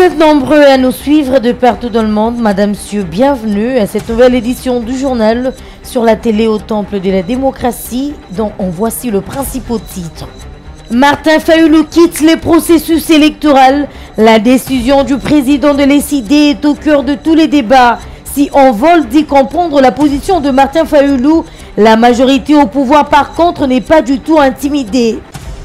Vous êtes nombreux à nous suivre de partout dans le monde. Madame, monsieur, bienvenue à cette nouvelle édition du journal sur la télé au temple de la démocratie, dont on voici le principal titre. Martin Fayulu quitte les processus électoraux. La décision du président de l'ECD est au cœur de tous les débats. Si on vole d'y comprendre la position de Martin Fayulu, la majorité au pouvoir par contre n'est pas du tout intimidée.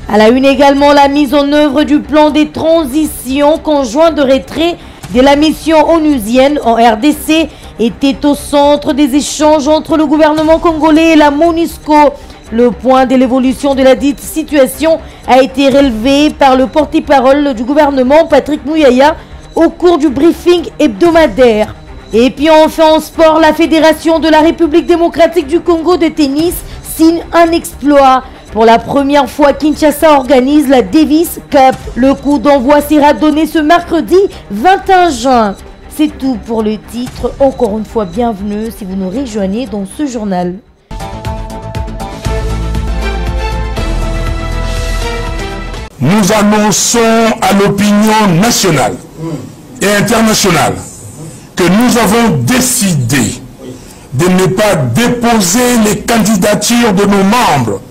À la une également, la mise en œuvre du plan des transitions conjoints de retrait de la mission onusienne en RDC était au centre des échanges entre le gouvernement congolais et la MONUSCO. Le point de l'évolution de la dite situation a été relevé par le porte-parole du gouvernement, Patrick Mouyaya, au cours du briefing hebdomadaire. Et puis enfin en sport, la Fédération de la République démocratique du Congo de tennis signe un exploit. Pour la première fois, Kinshasa organise la Davis Cup. Le coup d'envoi sera donné ce mercredi 21 juin. C'est tout pour le titre. Encore une fois, bienvenue si vous nous rejoignez dans ce journal. Nous annonçons à l'opinion nationale et internationale que nous avons décidé de ne pas déposer les candidatures de nos membres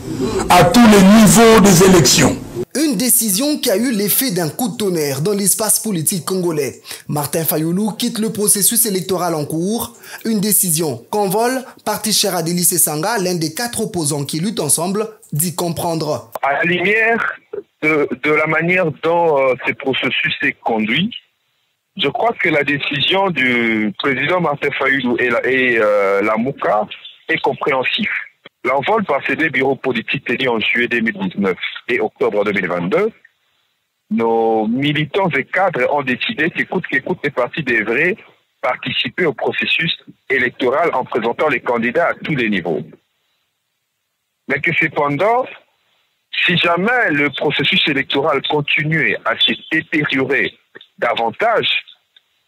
à tous les niveaux des élections. Une décision qui a eu l'effet d'un coup de tonnerre dans l'espace politique congolais. Martin Fayulu quitte le processus électoral en cours. Une décision qu'envole Parti cher à Délice Sanga, l'un des 4 opposants qui luttent ensemble, dit comprendre. À la lumière de la manière dont ce processus est conduit, je crois que la décision du président Martin Fayulu et la MOUCA est compréhensive. L'envol par ces deux bureaux politiques tenus en juillet 2019 et octobre 2022, nos militants et cadres ont décidé qu'écoute les partis devraient participer au processus électoral en présentant les candidats à tous les niveaux. Mais que cependant, si jamais le processus électoral continuait à se détériorer davantage,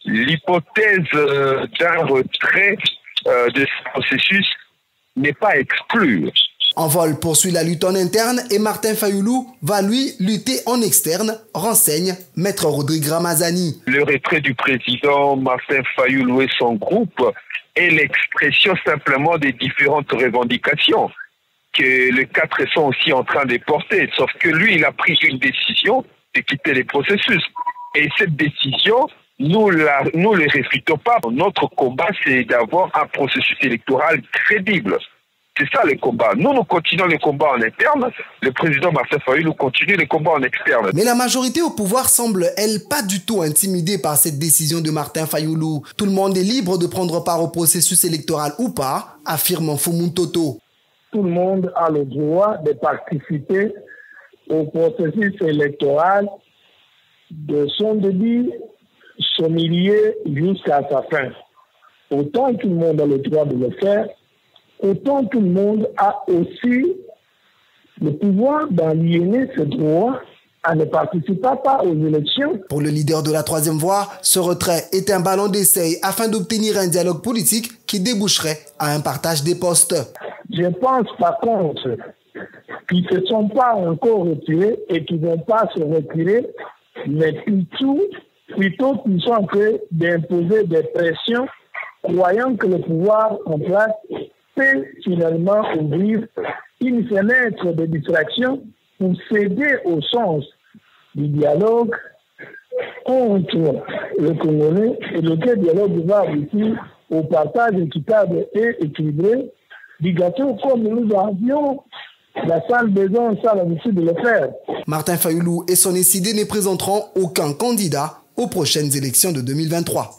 l'hypothèse d'un retrait de ce processus n'est pas exclue. Envol poursuit la lutte en interne et Martin Fayulu va lui lutter en externe, renseigne Maître Rodrigue Ramazani. Le retrait du président Martin Fayulu et son groupe est l'expression simplement des différentes revendications que les 4 sont aussi en train de porter. Sauf que lui, il a pris une décision de quitter les processus. Et cette décision, nous ne les réfutons pas. Notre combat, c'est d'avoir un processus électoral crédible. C'est ça le combat. Nous continuons le combat en interne. Le président Martin Fayulu continue le combat en externe. Mais la majorité au pouvoir semble, elle, pas du tout intimidée par cette décision de Martin Fayulu. Tout le monde est libre de prendre part au processus électoral ou pas, affirme Mfumu Toto. Tout le monde a le droit de participer au processus électoral de son début, son milieu jusqu'à sa fin. Autant tout le monde a le droit de le faire, autant tout le monde a aussi le pouvoir d'aliéner ce droit à ne participer pas aux élections. Pour le leader de la troisième voie, ce retrait est un ballon d'essai afin d'obtenir un dialogue politique qui déboucherait à un partage des postes. Je pense par contre qu'ils ne se sont pas encore retirés et qu'ils ne vont pas se retirer, mais plutôt qu'ils sont en train d'imposer des pressions, croyant que le pouvoir en place peut finalement ouvrir une fenêtre de distraction pour céder au sens du dialogue entre le Congolais et lequel dialogue va aboutir au partage équitable et équilibré du gâteau comme nous avions la salle besoin, ça l'habitude de le faire. Martin Fayulu et son ECD ne présenteront aucun candidat aux prochaines élections de 2023.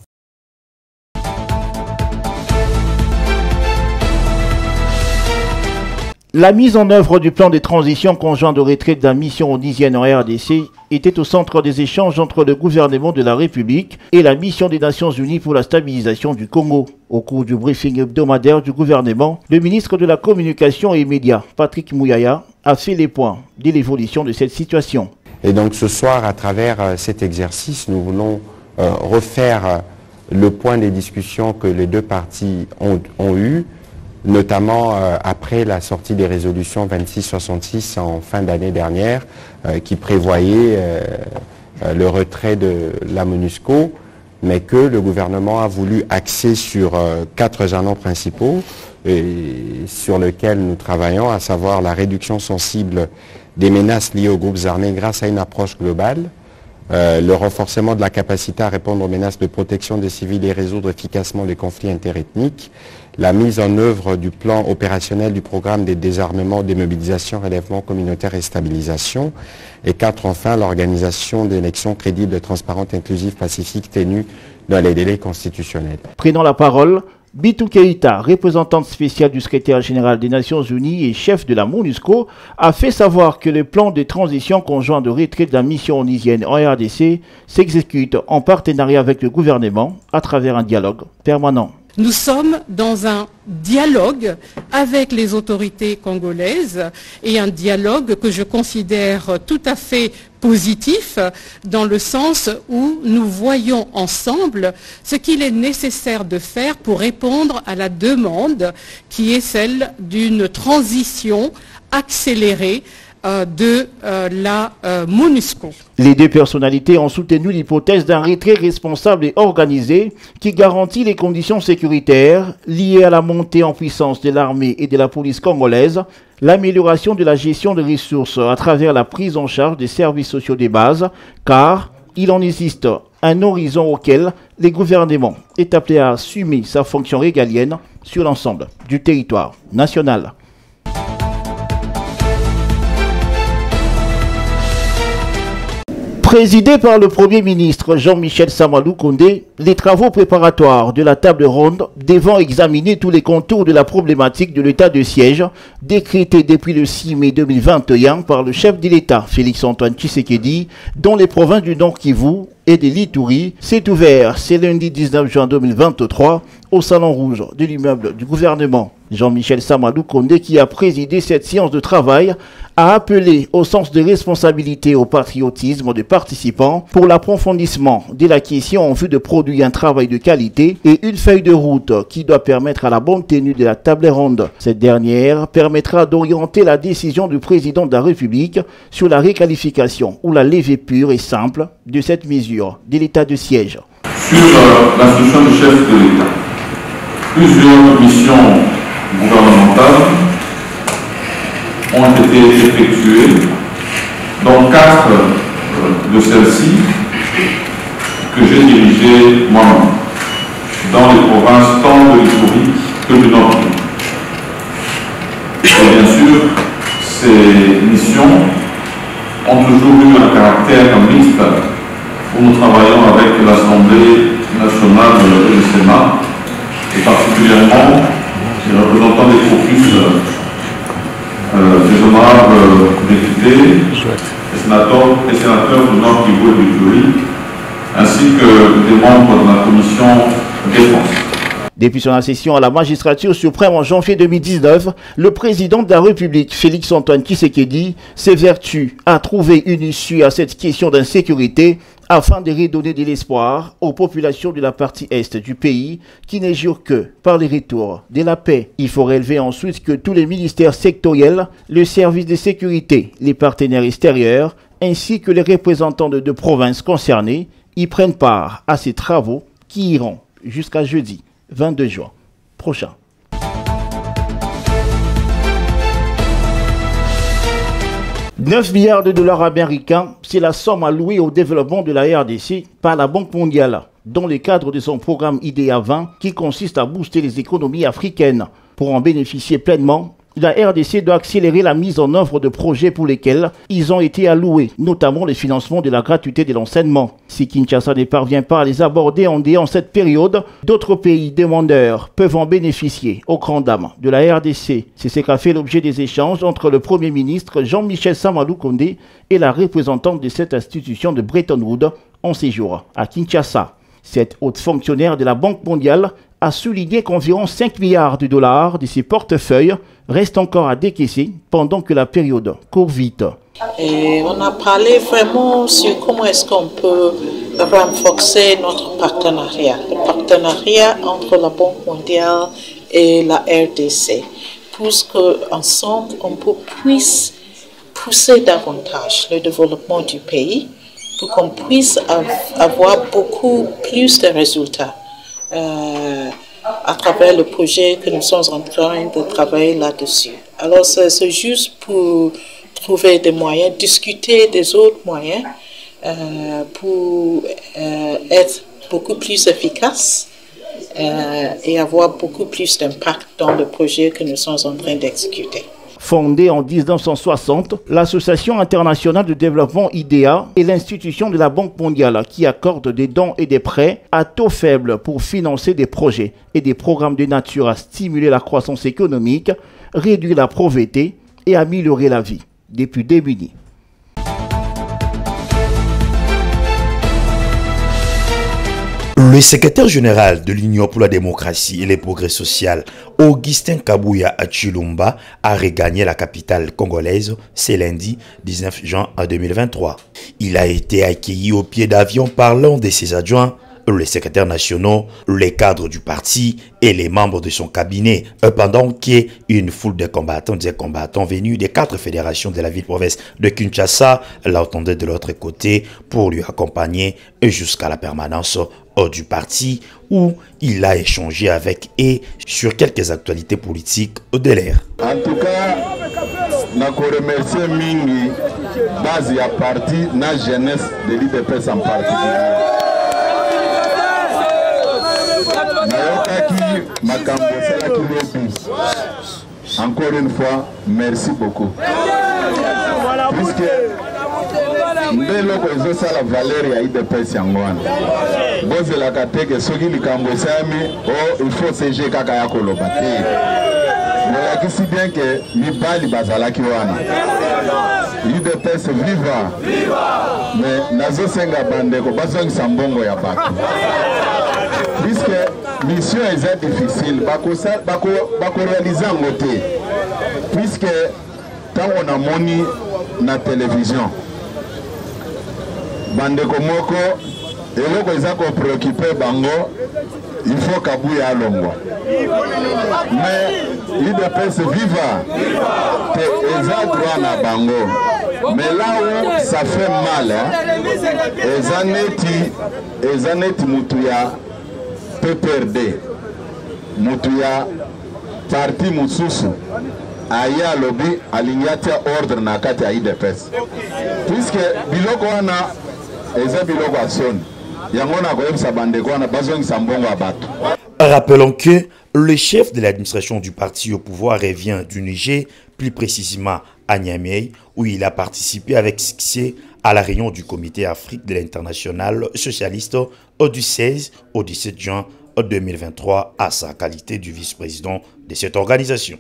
La mise en œuvre du plan de transition conjoint de retraite de la mission onusienne en RDC était au centre des échanges entre le gouvernement de la République et la mission des Nations Unies pour la stabilisation du Congo. Au cours du briefing hebdomadaire du gouvernement, le ministre de la Communication et Médias, Patrick Mouyaya, a fait les points de l'évolution de cette situation. Et donc ce soir, à travers cet exercice, nous voulons refaire le point des discussions que les deux parties ont eues, notamment après la sortie des résolutions 2666 en fin d'année dernière, qui prévoyait le retrait de la MONUSCO, mais que le gouvernement a voulu axer sur 4 jalons principaux et sur lesquels nous travaillons, à savoir la réduction sensible des menaces liées aux groupes armés grâce à une approche globale, le renforcement de la capacité à répondre aux menaces de protection des civils et résoudre efficacement les conflits interethniques, la mise en œuvre du plan opérationnel du programme des désarmements, démobilisation, relèvement communautaire et stabilisation, et 4, enfin, l'organisation d'élections crédibles, transparentes, inclusives, pacifiques, tenues dans les délais constitutionnels. Prenant la parole, Bitou Keïta, représentante spéciale du secrétaire général des Nations Unies et chef de la MONUSCO, a fait savoir que le plan de transition conjoint de retrait de la mission onusienne en RDC s'exécute en partenariat avec le gouvernement à travers un dialogue permanent. Nous sommes dans un dialogue avec les autorités congolaises et un dialogue que je considère tout à fait positif dans le sens où nous voyons ensemble ce qu'il est nécessaire de faire pour répondre à la demande qui est celle d'une transition accélérée de la MONUSCO. Les deux personnalités ont soutenu l'hypothèse d'un retrait responsable et organisé qui garantit les conditions sécuritaires liées à la montée en puissance de l'armée et de la police congolaise, l'amélioration de la gestion des ressources à travers la prise en charge des services sociaux de base, car il en existe un horizon auquel le gouvernement est appelé à assumer sa fonction régalienne sur l'ensemble du territoire national. Présidé par le Premier ministre Jean-Michel Sama Lukonde, les travaux préparatoires de la table ronde devant examiner tous les contours de la problématique de l'état de siège décrété depuis le 6 mai 2021 par le chef de l'État Félix-Antoine Tshisekedi dans les provinces du Nord Kivu et de l'Ituri s'est ouvert ce lundi 19 juin 2023 au Salon Rouge de l'immeuble du gouvernement. Jean-Michel Sama Lukonde, qui a présidé cette séance de travail, a appelé au sens de responsabilité et au patriotisme des participants pour l'approfondissement de la question en vue de produire un travail de qualité et une feuille de route qui doit permettre à la bonne tenue de la table ronde. Cette dernière permettra d'orienter la décision du président de la République sur la requalification ou la levée pure et simple de cette mesure de l'état de siège. Sur l'instruction du chef de l'État, plusieurs missions gouvernementales ont été effectuées, dont 4 de celles-ci que j'ai dirigées moi-même dans les provinces tant de l'Ituri que du Nord. Et bien sûr, ces missions ont toujours eu un caractère mixte où nous travaillons avec l'Assemblée nationale et le Sénat, et particulièrement les représentants des caucus des honorables députés, les sénateurs du Nord Kivu et du Ituri, ainsi que des membres de la commission défense. Depuis son accession à la magistrature suprême en janvier 2019, le président de la République, Félix-Antoine Tshisekedi, s'évertue à trouver une issue à cette question d'insécurité afin de redonner de l'espoir aux populations de la partie est du pays qui ne jurent que par les retours de la paix. Il faut relever ensuite que tous les ministères sectoriels, le service de sécurité, les partenaires extérieurs, ainsi que les représentants de 2 provinces concernées y prennent part à ces travaux qui iront jusqu'à jeudi 22 juin prochain. « 9 milliards de dollars américains, c'est la somme allouée au développement de la RDC par la Banque mondiale, dans le cadre de son programme IDEA 20 qui consiste à booster les économies africaines. Pour en bénéficier pleinement, la RDC doit accélérer la mise en œuvre de projets pour lesquels ils ont été alloués, notamment le financement de la gratuité de l'enseignement. Si Kinshasa ne parvient pas à les aborder en cette période, d'autres pays demandeurs peuvent en bénéficier aux grandes dames de la RDC. C'est ce qu'a fait l'objet des échanges entre le Premier ministre Jean-Michel Sama Lukonde et la représentante de cette institution de Bretton Woods en séjour à Kinshasa. Cette haute fonctionnaire de la Banque mondiale a souligné qu'environ 5 milliards de dollars de ses portefeuilles restent encore à décaisser pendant que la période court vite. Et on a parlé vraiment sur comment est-ce qu'on peut renforcer notre partenariat, le partenariat entre la Banque mondiale et la RDC, pour qu'ensemble on puisse pousser davantage le développement du pays pour qu'on puisse avoir beaucoup plus de résultats à travers le projet que nous sommes en train de travailler là-dessus. Alors c'est juste pour trouver des moyens, discuter des autres moyens pour être beaucoup plus efficace et avoir beaucoup plus d'impact dans le projet que nous sommes en train d'exécuter. Fondée en 1960, l'Association internationale de développement IDEA est l'institution de la Banque mondiale qui accorde des dons et des prêts à taux faible pour financer des projets et des programmes de nature à stimuler la croissance économique, réduire la pauvreté et améliorer la vie des plus démunis. Le secrétaire général de l'Union pour la démocratie et le progrès social, Augustin Kabouya Achilumba, a regagné la capitale congolaise ce lundi 19 juin 2023. Il a été accueilli au pied d'avion par l'un de ses adjoints, les secrétaires nationaux, les cadres du parti et les membres de son cabinet, pendant qu'une foule de combattantes et combattants venus des 4 fédérations de la ville-province de Kinshasa l'attendaient de l'autre côté pour lui accompagner jusqu'à la permanence du parti où il a échangé avec eux sur quelques actualités politiques de l'air. En tout cas, je remercie Mingi, base à parti, la jeunesse de l'IDPS en particulier. Encore une fois, merci beaucoup. Puisque ndelo ça la valeur ya IDPS yangwana. Boze la kateke soki likambo sami il faut CG kaka ya koloba te. Mais qui si bien que mibali bazala ki wana. IDPS viva. Mais nazo senga bandeko bazongi sambongo ya bato. Puisque mission est difficile, bako réaliser en côté. Puisque tant on a moni na télévision, bandeko moko eloko eza ko préoccuper bango, il faut Kabouya alongo. Mais l'IDPS viva, te eza droit na bango. Mais là où ça fait mal, eza neti mutuya PPRD, mutuya parti mususu aya lobby alinyatia ordre na kati ya IDPS. Puisque biloko wana eza biloko asoni yango na koyebisa bandeko wana bazongisa mbongo ya bato. Rappelons que le chef de l'administration du parti au pouvoir revient du Niger, plus précisément à Niamey, où il a participé avec succès à la réunion du comité Afrique de l'international socialiste du 16 au 17 juin 2023 à sa qualité du vice-président de cette organisation.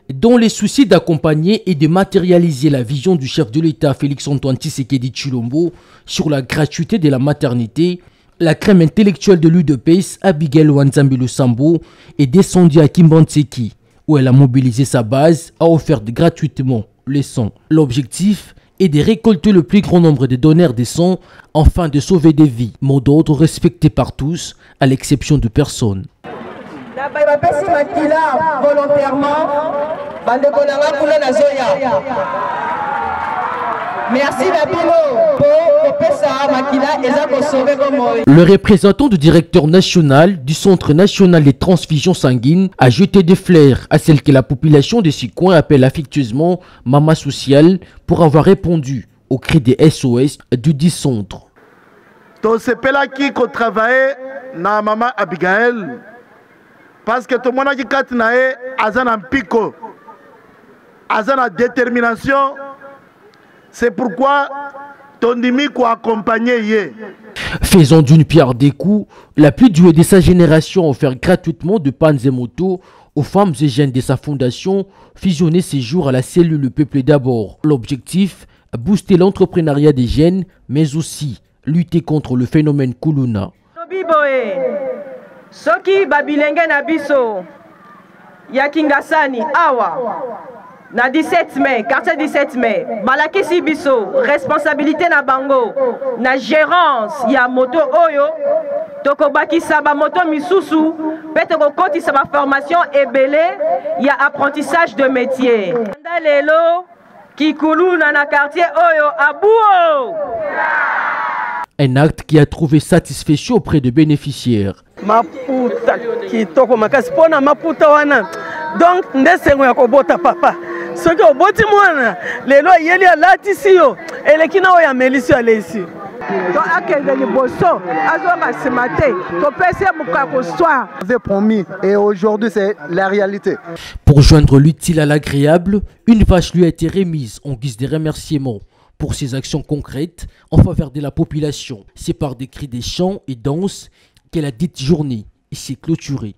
Dans les soucis d'accompagner et de matérialiser la vision du chef de l'État Félix-Antoine Tshisekedi Tshilombo sur la gratuité de la maternité, la crème intellectuelle de l'UDPS, Abigail Wanzambi Lusambo, est descendue à Kimbantseki, où elle a mobilisé sa base, a offert gratuitement les sons. L'objectif est de récolter le plus grand nombre de donneurs de sons afin de sauver des vies, mot d'ordre respecté par tous, à l'exception de personne. Le représentant du directeur national du Centre national des transfusions sanguines a jeté des fleurs à celle que la population de ces coins appelle affectueusement Mama Sociale pour avoir répondu au cri des SOS du dit centre. Donc c'est là qui travaille na Mama Abigail parce que tout le monde a dit que Azana Pico, Azana détermination. C'est pourquoi Tondimiko a accompagné. Faisant d'une pierre deux coups, la plus douée de sa génération a offert gratuitement de pannes et motos aux femmes et jeunes de sa fondation, fusionner ses jours à la cellule Le Peuple d'abord. L'objectif, booster l'entrepreneuriat des jeunes, mais aussi lutter contre le phénomène Kuluna. Soki babilenge na biso ya Kingasani awa na 17 mai, quartier 17 mai, balakisi biso, responsabilité na bango, na gérance ya moto oyo, toko bakisa ba moto misusu, pe toko kotisa ba formation ebele, ya apprentissage de métier. Lelo, Kikulu na quartier oyo, abouo! Un acte qui a trouvé satisfaction auprès des bénéficiaires. Maputa kitoko makasi pona maputa wana donc ndesengo ya kobota papa soki oboti mwana lelo yeli alatisi yo eleki na oyo amelisi alesi to akende liboso azoka semate to pese mukako soir avait promis et aujourd'hui c'est la réalité. Pour joindre l'utile à l'agréable, une vache lui a été remise en guise de remerciement pour ses actions concrètes en faveur de la population. C'est par des cris, des chants et danses que la dite journée s'est clôturée.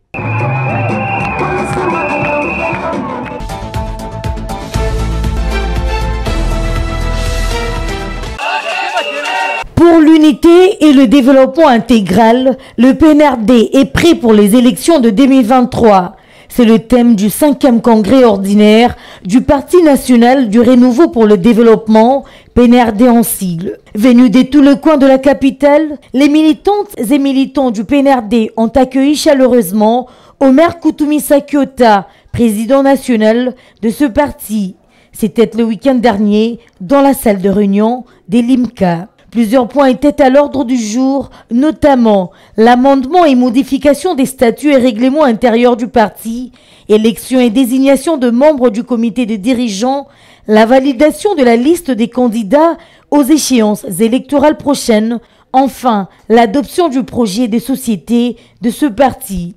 Pour l'unité et le développement intégral, le PNRD est prêt pour les élections de 2023. C'est le thème du 5e congrès ordinaire du Parti national du renouveau pour le développement, PNRD en sigle. Venus de tous les coins de la capitale, les militantes et militants du PNRD ont accueilli chaleureusement Omer Koutoumissa Kyota, président national de ce parti. C'était le week-end dernier dans la salle de réunion des Limca. Plusieurs points étaient à l'ordre du jour, notamment l'amendement et modification des statuts et règlements intérieurs du parti, élection et désignation de membres du comité de dirigeants, la validation de la liste des candidats aux échéances électorales prochaines, enfin l'adoption du projet de société de ce parti.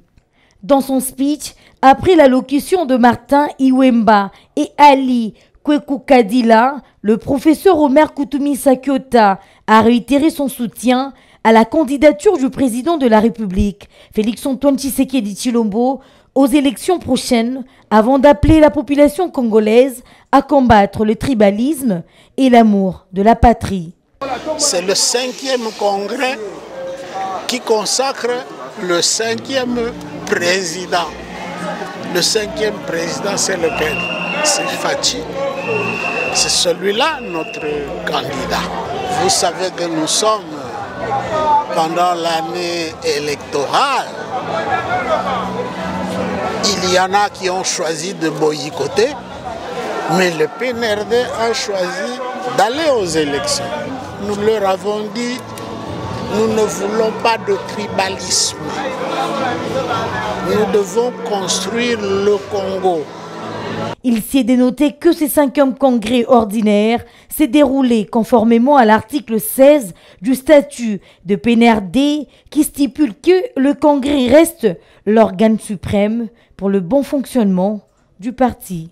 Dans son speech, après l'allocution de Martin Iwemba et Ali Kweku Kadila, le professeur Omer Koutoumissa Kyota a réitéré son soutien à la candidature du président de la République, Félix-Antoine Tshisekedi Tshilombo, aux élections prochaines, avant d'appeler la population congolaise à combattre le tribalisme et l'amour de la patrie. C'est le 5e congrès qui consacre le 5e président. Le 5e président, c'est lequel? C'est Fachi. C'est celui-là notre candidat. Vous savez que nous sommes pendant l'année électorale. Il y en a qui ont choisi de boycotter, mais le PNRD a choisi d'aller aux élections. Nous leur avons dit, nous ne voulons pas de tribalisme. Nous devons construire le Congo. Il s'est dénoté que ce 5e congrès ordinaire s'est déroulé conformément à l'article 16 du statut de PNRD qui stipule que le congrès reste l'organe suprême pour le bon fonctionnement du parti.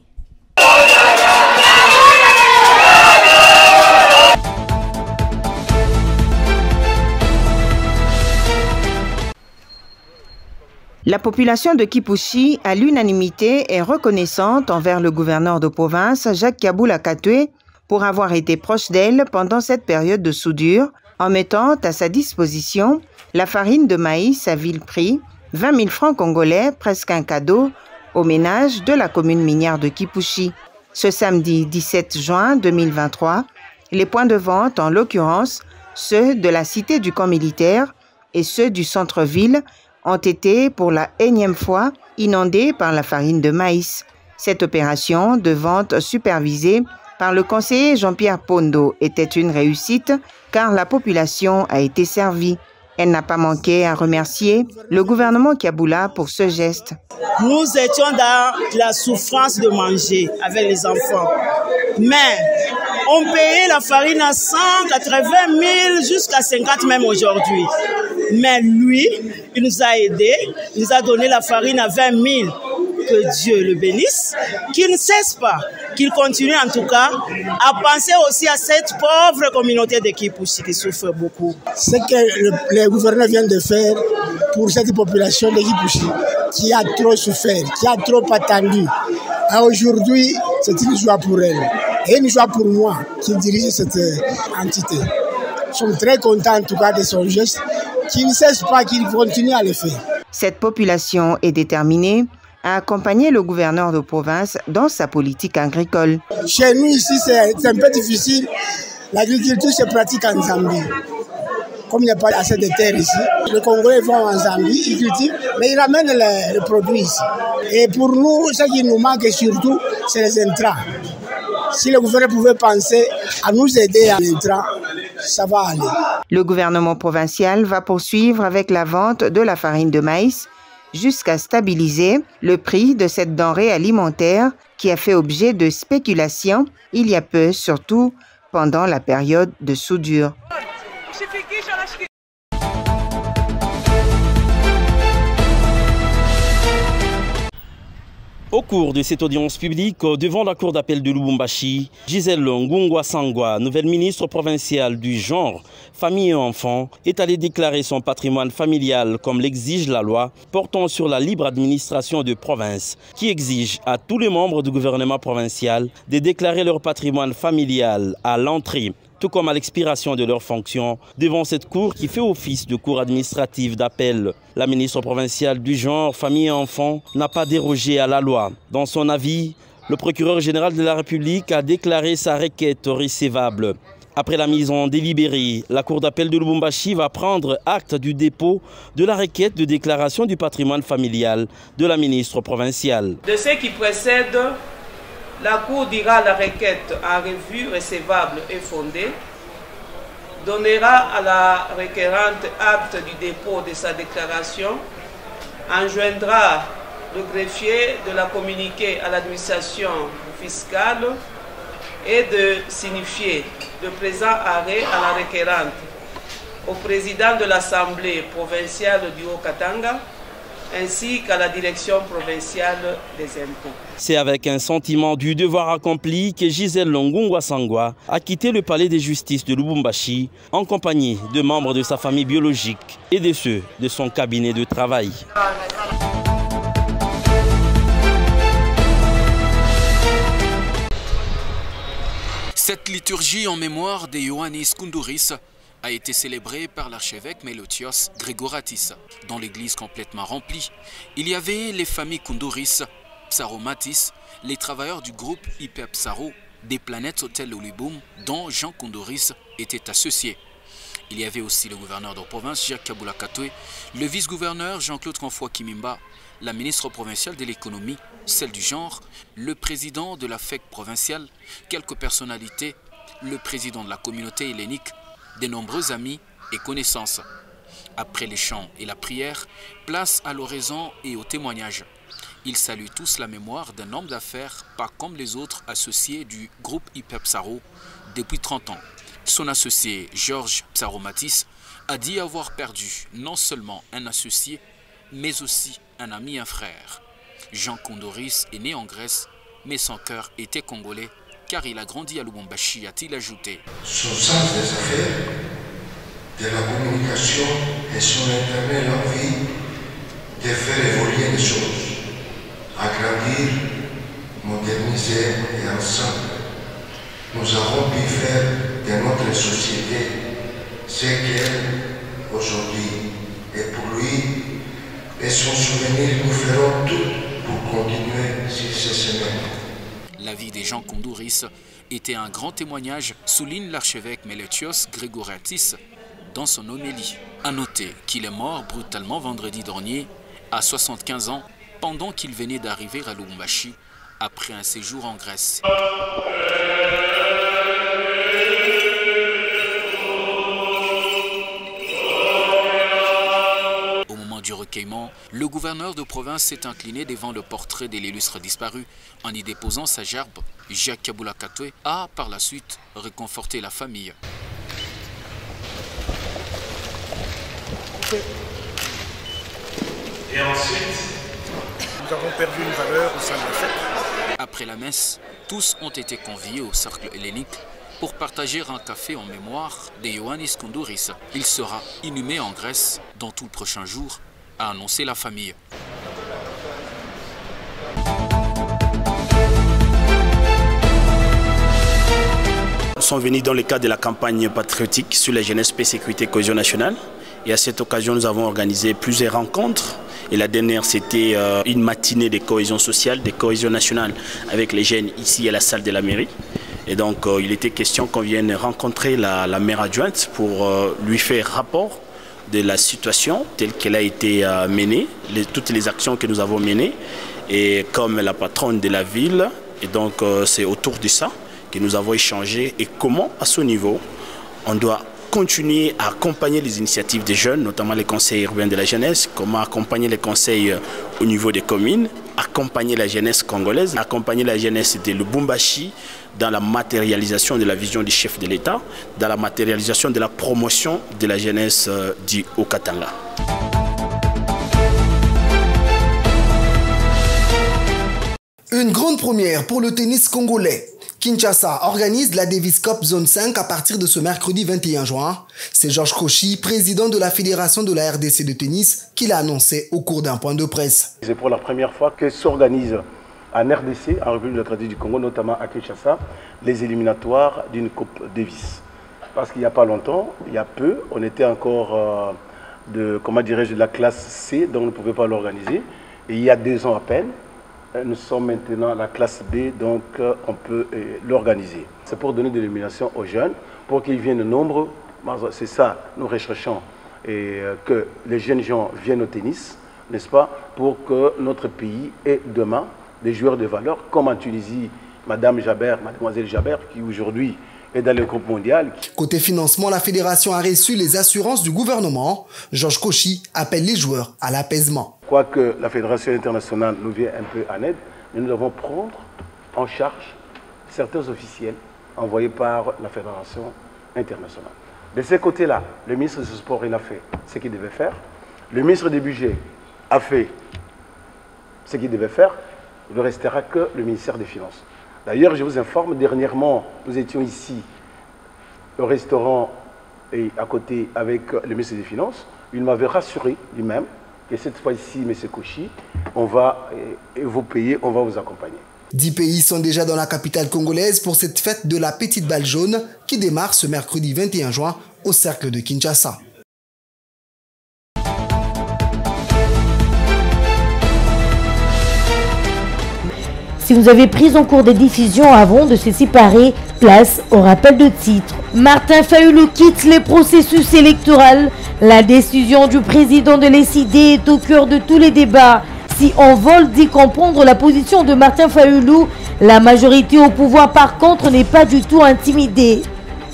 La population de Kipushi, à l'unanimité, est reconnaissante envers le gouverneur de province, Jacques Kabula Katwe, pour avoir été proche d'elle pendant cette période de soudure, en mettant à sa disposition la farine de maïs à vil prix, 20 000 francs congolais, presque un cadeau, au ménage de la commune minière de Kipushi. Ce samedi 17 juin 2023, les points de vente, en l'occurrence ceux de la cité du camp militaire et ceux du centre-ville, ont été pour la énième fois inondés par la farine de maïs. Cette opération de vente supervisée par le conseiller Jean-Pierre Pondo était une réussite car la population a été servie. Elle n'a pas manqué à remercier le gouvernement Kabula pour ce geste. Nous étions dans la souffrance de manger avec les enfants. Mais on payait la farine à 180 000 jusqu'à 50 même aujourd'hui. Mais lui, il nous a aidés, il nous a donné la farine à 20 000. Que Dieu le bénisse, qu'il ne cesse pas, qu'il continue en tout cas à penser aussi à cette pauvre communauté de Kipushi qui souffre beaucoup. Ce que le gouverneur vient de faire pour cette population de Kipushi qui a trop souffert, qui a trop attendu, aujourd'hui c'est une joie pour elle et une joie pour moi qui dirige cette entité. Nous sommes très contents en tout cas de son geste, qu'il ne cesse pas, qu'il continue à le faire. Cette population est déterminée a accompagné le gouverneur de province dans sa politique agricole. Chez nous ici, c'est un peu difficile. L'agriculture se pratique en Zambie. Comme il n'y a pas assez de terre ici, les Congolais vont en Zambie, ils cultivent, mais ils ramènent les produits ici. Et pour nous, ce qui nous manque surtout, c'est les intrants. Si le gouvernement pouvait penser à nous aider à l'intrant, ça va aller. Le gouvernement provincial va poursuivre avec la vente de la farine de maïs jusqu'à stabiliser le prix de cette denrée alimentaire qui a fait objet de spéculation il y a peu, surtout pendant la période de soudure. Au cours de cette audience publique devant la cour d'appel de Lubumbashi, Gisèle Ngungwa Sangwa, nouvelle ministre provinciale du genre, famille et enfants, est allée déclarer son patrimoine familial comme l'exige la loi portant sur la libre administration de province, qui exige à tous les membres du gouvernement provincial de déclarer leur patrimoine familial à l'entrée, tout comme à l'expiration de leurs fonctions, devant cette cour qui fait office de cour administrative d'appel. La ministre provinciale du genre, famille et enfants n'a pas dérogé à la loi. Dans son avis, le procureur général de la République a déclaré sa requête recevable. Après la mise en délibéré, la cour d'appel de Lubumbashi va prendre acte du dépôt de la requête de déclaration du patrimoine familial de la ministre provinciale. De ce qui précède, la Cour dira la requête en revue recevable et fondée, donnera à la requérante acte du dépôt de sa déclaration, enjoindra le greffier de la communiquer à l'administration fiscale et de signifier le présent arrêt à la requérante, au président de l'Assemblée provinciale du Haut-Katanga, ainsi qu'à la direction provinciale des impôts. C'est avec un sentiment du devoir accompli que Gisèle Ngungwa Sangwa a quitté le palais de justice de Lubumbashi en compagnie de membres de sa famille biologique et de ceux de son cabinet de travail. Cette liturgie en mémoire de Ioannis Koundouris a été célébrée par l'archevêque Melothios Gregoratis. Dans l'église complètement remplie, il y avait les familles Koundouris, Psaromatis, les travailleurs du groupe Hyper Psaro, des planètes Hôtel Olubum, dont Jean Koundouris était associé. Il y avait aussi le gouverneur de province Jacques Kabula Katwe, le vice-gouverneur Jean-Claude Confoy Kimimba, la ministre provinciale de l'économie, celle du genre, le président de la FEC provinciale, quelques personnalités, le président de la communauté hellénique, de nombreux amis et connaissances. Après les chants et la prière, place à l'oraison et au témoignage. Ils saluent tous la mémoire d'un homme d'affaires pas comme les autres associés du groupe Hyper Psaro depuis 30 ans. Son associé Georges Psaromatis a dit avoir perdu non seulement un associé, mais aussi un ami, un frère. Jean Koundouris est né en Grèce, mais son cœur était congolais, car il a grandi à Lubumbashi, a-t-il ajouté. Son sens des affaires, de la communication et son éternelle envie de faire évoluer les choses, agrandir, moderniser et ensemble, nous avons pu faire de notre société ce qu'elle aujourd'hui. Et pour lui et son souvenir, nous ferons tout pour continuer sur ce chemin. La vie des Jean Koundouris était un grand témoignage, souligne l'archevêque Melothios Gregoratis dans son homélie. A noter qu'il est mort brutalement vendredi dernier, à 75 ans, pendant qu'il venait d'arriver à Lubumbashi après un séjour en Grèce. Au moment du recueillement, le gouverneur de province s'est incliné devant le portrait de l'illustre disparu en y déposant sa gerbe. Jacques Kabula Katwe a par la suite réconforté la famille. Et ensuite, nous avons perdu une valeur au sein de la fête. Après la messe, tous ont été conviés au cercle hellénique pour partager un café en mémoire de Ioannis Koundouris. Il sera inhumé en Grèce dans tout le prochain jour, a annoncé la famille. Nous sommes venus dans le cadre de la campagne patriotique sur la jeunesse, paix, sécurité, cohésion nationale. Et à cette occasion, nous avons organisé plusieurs rencontres Et la dernière, c'était une matinée de cohésion sociale, de cohésion nationale avec les jeunes ici à la salle de la mairie. Et donc, il était question qu'on vienne rencontrer la maire adjointe pour lui faire rapport de la situation telle qu'elle a été menée, toutes les actions que nous avons menées, et comme la patronne de la ville. Et donc, c'est autour de ça que nous avons échangé et comment, à ce niveau, on doit continuer à accompagner les initiatives des jeunes, notamment les conseils urbains de la jeunesse, comment accompagner les conseils au niveau des communes, accompagner la jeunesse congolaise, accompagner la jeunesse de Lubumbashi dans la matérialisation de la vision du chef de l'État, dans la matérialisation de la promotion de la jeunesse du Haut-Katanga. Une grande première pour le tennis congolais. Kinshasa organise la Davis Cup Zone 5 à partir de ce mercredi 21 juin. C'est Georges Kochi, président de la Fédération de la RDC de tennis, qui l'a annoncé au cours d'un point de presse. C'est pour la première fois que s'organise en RDC, en République démocratique du Congo, notamment à Kinshasa, les éliminatoires d'une Coupe Davis. Parce qu'il n'y a pas longtemps, il y a peu, on était encore de la classe C, donc on ne pouvait pas l'organiser. Et il y a 2 ans à peine, nous sommes maintenant à la classe B, donc on peut l'organiser. C'est pour donner de l'illumination aux jeunes, pour qu'ils viennent nombreux. C'est ça, nous recherchons, et que les jeunes gens viennent au tennis, n'est-ce pas, pour que notre pays ait demain des joueurs de valeur, comme en Tunisie, mademoiselle Jaber, qui aujourd'hui est dans le groupe mondial. Côté financement, la fédération a reçu les assurances du gouvernement. Georges Kochi appelle les joueurs à l'apaisement. Quoique la fédération internationale nous vient un peu en aide, nous devons prendre en charge certains officiels envoyés par la fédération internationale. De ce côté-là, le ministre du Sport, il a fait ce qu'il devait faire. Le ministre du Budget a fait ce qu'il devait faire. Il ne restera que le ministère des Finances. D'ailleurs, je vous informe, dernièrement, nous étions ici au restaurant et à côté avec le ministre des Finances. Il m'avait rassuré lui-même que cette fois-ci, M. Kochi, on va vous payer, on va vous accompagner. 10 pays sont déjà dans la capitale congolaise pour cette fête de la petite balle jaune qui démarre ce mercredi 21 juin au cercle de Kinshasa. Si vous avez pris en cours des diffusions avant de se séparer, place au rappel de titre. Martin Fayulu quitte les processus électoraux. La décision du président de l'ECD est au cœur de tous les débats. Si on vole d'y comprendre la position de Martin Fayulu, la majorité au pouvoir par contre n'est pas du tout intimidée.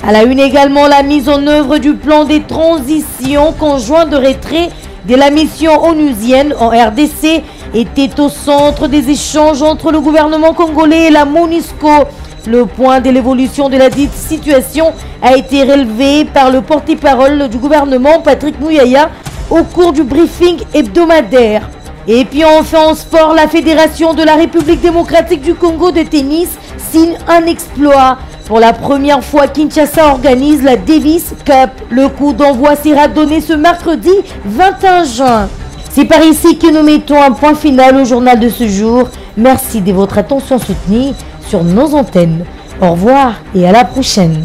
À la une également, la mise en œuvre du plan des transitions conjoints de retrait de la mission onusienne en RDC était au centre des échanges entre le gouvernement congolais et la MONUSCO. Le point de l'évolution de la dite situation a été relevé par le porte-parole du gouvernement Patrick Mouyaya au cours du briefing hebdomadaire. Et puis enfin en sport, la Fédération de la République démocratique du Congo de tennis signe un exploit. Pour la première fois, Kinshasa organise la Davis Cup. Le coup d'envoi sera donné ce mercredi 21 juin. C'est par ici que nous mettons un point final au journal de ce jour. Merci de votre attention soutenue sur nos antennes. Au revoir et à la prochaine.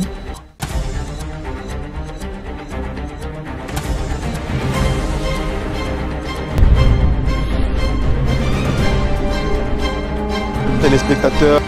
Téléspectateurs,